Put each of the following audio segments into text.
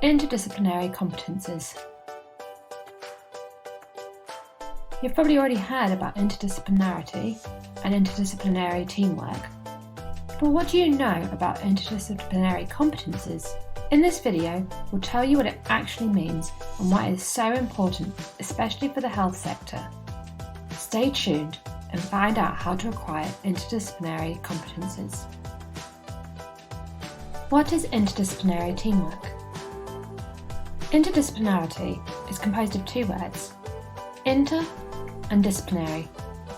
Interdisciplinary competencies. You've probably already heard about interdisciplinarity and interdisciplinary teamwork. But what do you know about interdisciplinary competencies? In this video, we'll tell you what it actually means and why it is so important, especially for the health sector. Stay tuned and find out how to acquire interdisciplinary competencies. What is interdisciplinary teamwork? Interdisciplinarity is composed of two words, inter and disciplinary.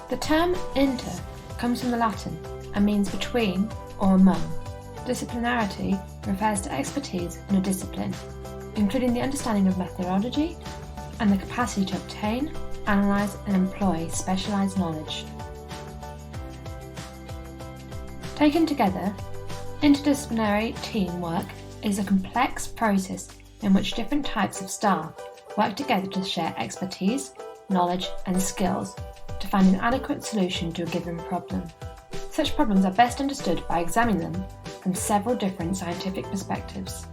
The term inter comes from the Latin and means between or among. Disciplinarity refers to expertise in a discipline, including the understanding of methodology and the capacity to obtain, analyse and employ specialised knowledge. Taken together, interdisciplinary teamwork is a complex process in which different types of staff work together to share expertise, knowledge and skills to find an adequate solution to a given problem. Such problems are best understood by examining them from several different scientific perspectives.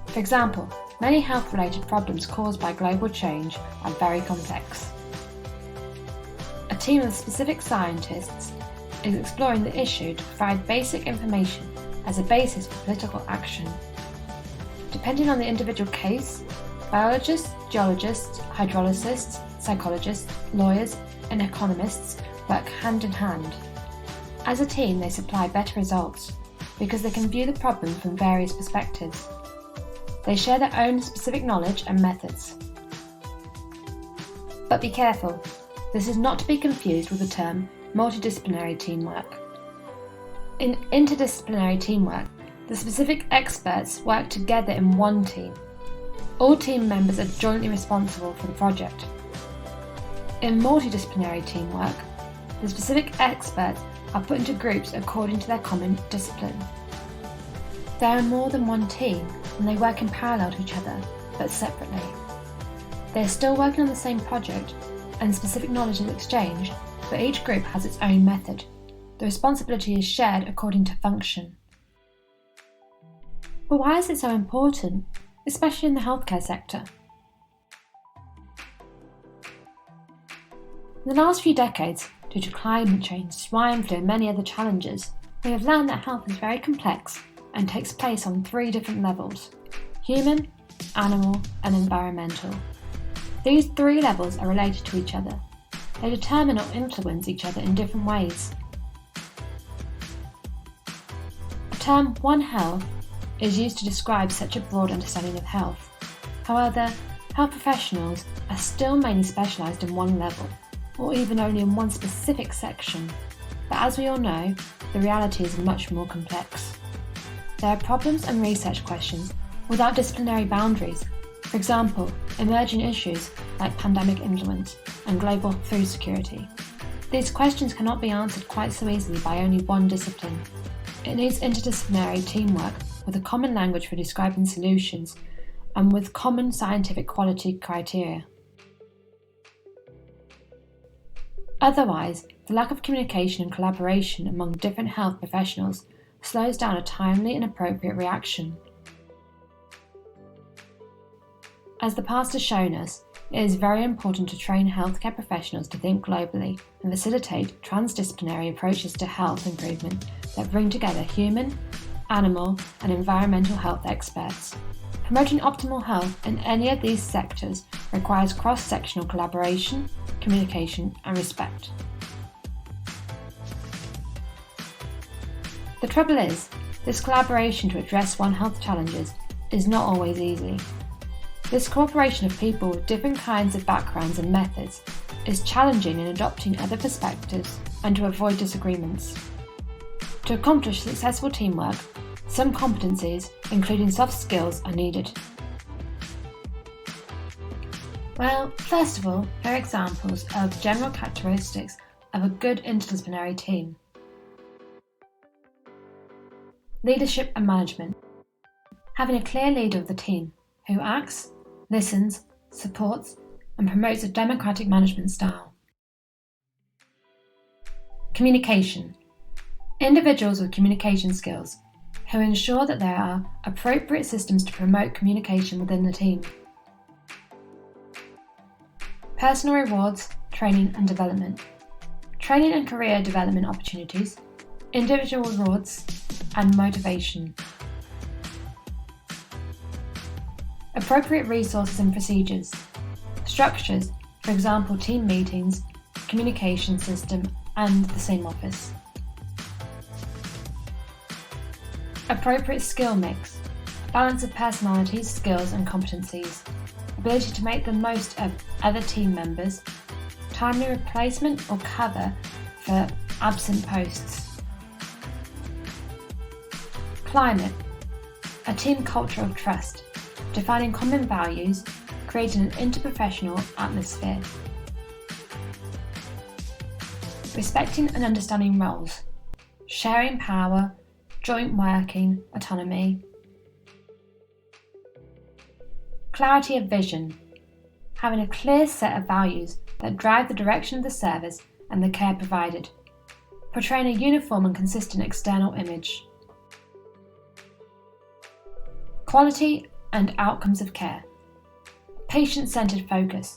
For example, many health-related problems caused by global change are very complex. A team of specific scientists is exploring the issue to provide basic information as a basis for political action. Depending on the individual case, biologists, geologists, hydrologists, psychologists, lawyers, and economists work hand in hand. As a team, they supply better results because they can view the problem from various perspectives. They share their own specific knowledge and methods. But be careful, this is not to be confused with the term multidisciplinary teamwork. In interdisciplinary teamwork, the specific experts work together in one team. All team members are jointly responsible for the project. In multidisciplinary teamwork, the specific experts are put into groups according to their common discipline. There are more than one team and they work in parallel to each other, but separately. They are still working on the same project and specific knowledge is exchanged, but each group has its own method. The responsibility is shared according to function. But why is it so important, especially in the healthcare sector? In the last few decades, due to climate change, swine flu and many other challenges, we have learned that health is very complex and takes place on three different levels: human, animal and environmental. These three levels are related to each other. They determine or influence each other in different ways. The term One Health is used to describe such a broad understanding of health. However, health professionals are still mainly specialised in one level, or even only in one specific section. But as we all know, the reality is much more complex. There are problems and research questions without disciplinary boundaries. For example, emerging issues like pandemic influence and global food security. These questions cannot be answered quite so easily by only one discipline. It needs interdisciplinary teamwork with a common language for describing solutions and with common scientific quality criteria. Otherwise, the lack of communication and collaboration among different health professionals slows down a timely and appropriate reaction. As the past has shown us, it is very important to train healthcare professionals to think globally and facilitate transdisciplinary approaches to health improvement that bring together human, animal and environmental health experts. Promoting optimal health in any of these sectors requires cross-sectional collaboration, communication and respect. The trouble is, this collaboration to address One Health challenges is not always easy. This cooperation of people with different kinds of backgrounds and methods is challenging in adopting other perspectives and to avoid disagreements. To accomplish successful teamwork, some competencies, including soft skills, are needed. Well, first of all, here are examples of general characteristics of a good interdisciplinary team. Leadership and management. Having a clear leader of the team who acts, listens, supports, and promotes a democratic management style. Communication. Individuals with communication skills who ensure that there are appropriate systems to promote communication within the team. Personal rewards, training and development. Training and career development opportunities, individual rewards, and motivation. Appropriate resources and procedures. Structures, for example team meetings, communication system, and the same office. Appropriate skill mix. Balance of personalities, skills and competencies. Ability to make the most of other team members. Timely replacement or cover for absent posts. Climate. A team culture of trust. Defining common values, creating an interprofessional atmosphere. Respecting and understanding roles. Sharing power, joint working, autonomy. Clarity of vision. Having a clear set of values that drive the direction of the service and the care provided. Portraying a uniform and consistent external image. Quality and outcomes of care. Patient-centered focus.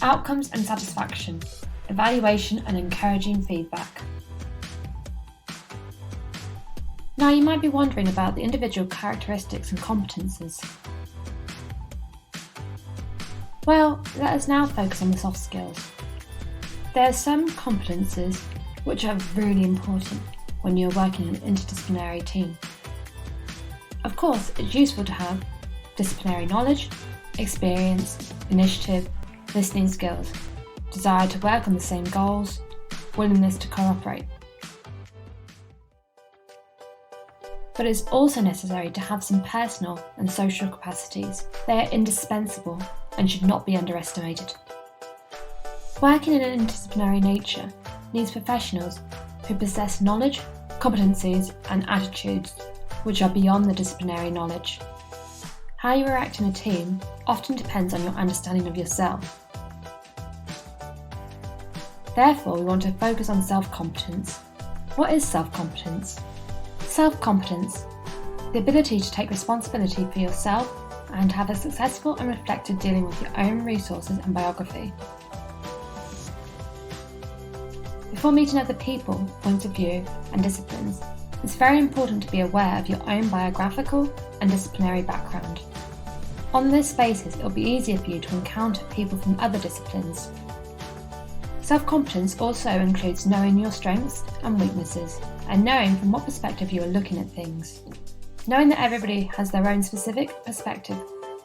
Outcomes and satisfaction. Evaluation and encouraging feedback. Now you might be wondering about the individual characteristics and competences. Well, let us now focus on the soft skills. There are some competences which are really important when you're working in an interdisciplinary team. Of course, it's useful to have disciplinary knowledge, experience, initiative, listening skills, desire to work on the same goals, willingness to cooperate. But it's also necessary to have some personal and social capacities. They are indispensable and should not be underestimated. Working in an interdisciplinary nature needs professionals who possess knowledge, competencies and attitudes which are beyond the disciplinary knowledge. How you react in a team often depends on your understanding of yourself. Therefore, we want to focus on self-competence. What is self-competence? Self-competence, the ability to take responsibility for yourself and have a successful and reflective dealing with your own resources and biography. Before meeting other people, points of view and disciplines, it's very important to be aware of your own biographical and disciplinary background. On this basis, it will be easier for you to encounter people from other disciplines. Self-competence also includes knowing your strengths and weaknesses and knowing from what perspective you are looking at things. Knowing that everybody has their own specific perspective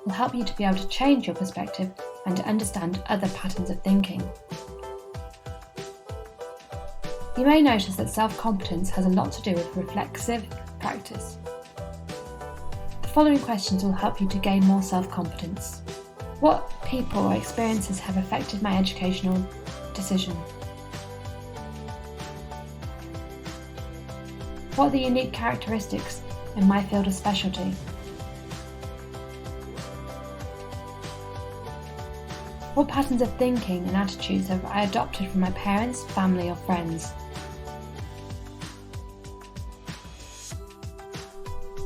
will help you to be able to change your perspective and to understand other patterns of thinking. You may notice that self-competence has a lot to do with reflexive practice. The following questions will help you to gain more self-competence. What people or experiences have affected my educational decision? What are the unique characteristics in my field of specialty? What patterns of thinking and attitudes have I adopted from my parents, family or friends?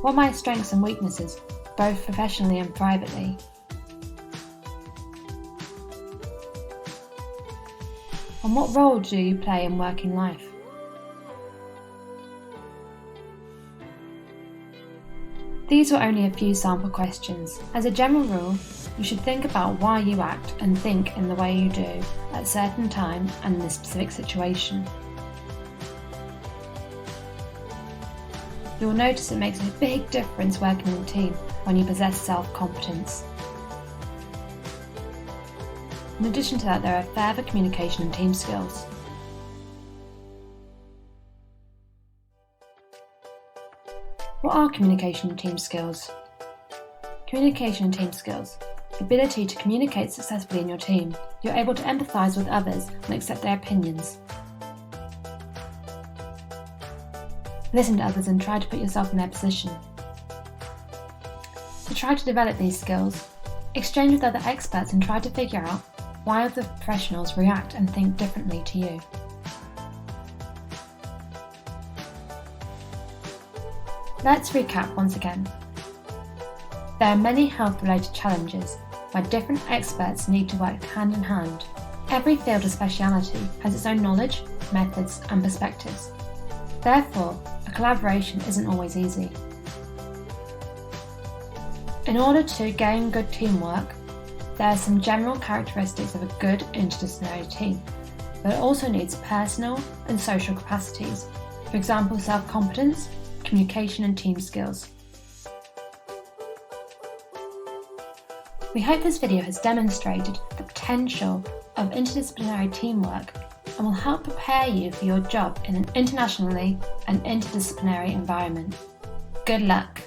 What are my strengths and weaknesses, both professionally and privately? And what role do you play in working life? These were only a few sample questions. As a general rule, you should think about why you act and think in the way you do at a certain time and in a specific situation. You will notice it makes a big difference working in a team when you possess self-competence. In addition to that, there are further communication and team skills. What are communication and team skills? Communication and team skills. The ability to communicate successfully in your team. You're able to empathise with others and accept their opinions. Listen to others and try to put yourself in their position. To try to develop these skills, exchange with other experts and try to figure out why other professionals react and think differently to you. Let's recap once again. There are many health-related challenges where different experts need to work hand in hand. Every field of speciality has its own knowledge, methods, and perspectives. Therefore, a collaboration isn't always easy. In order to gain good teamwork, there are some general characteristics of a good interdisciplinary team, but it also needs personal and social capacities, for example self-competence, communication and team skills. We hope this video has demonstrated the potential of interdisciplinary teamwork and will help prepare you for your job in an internationally and interdisciplinary environment. Good luck!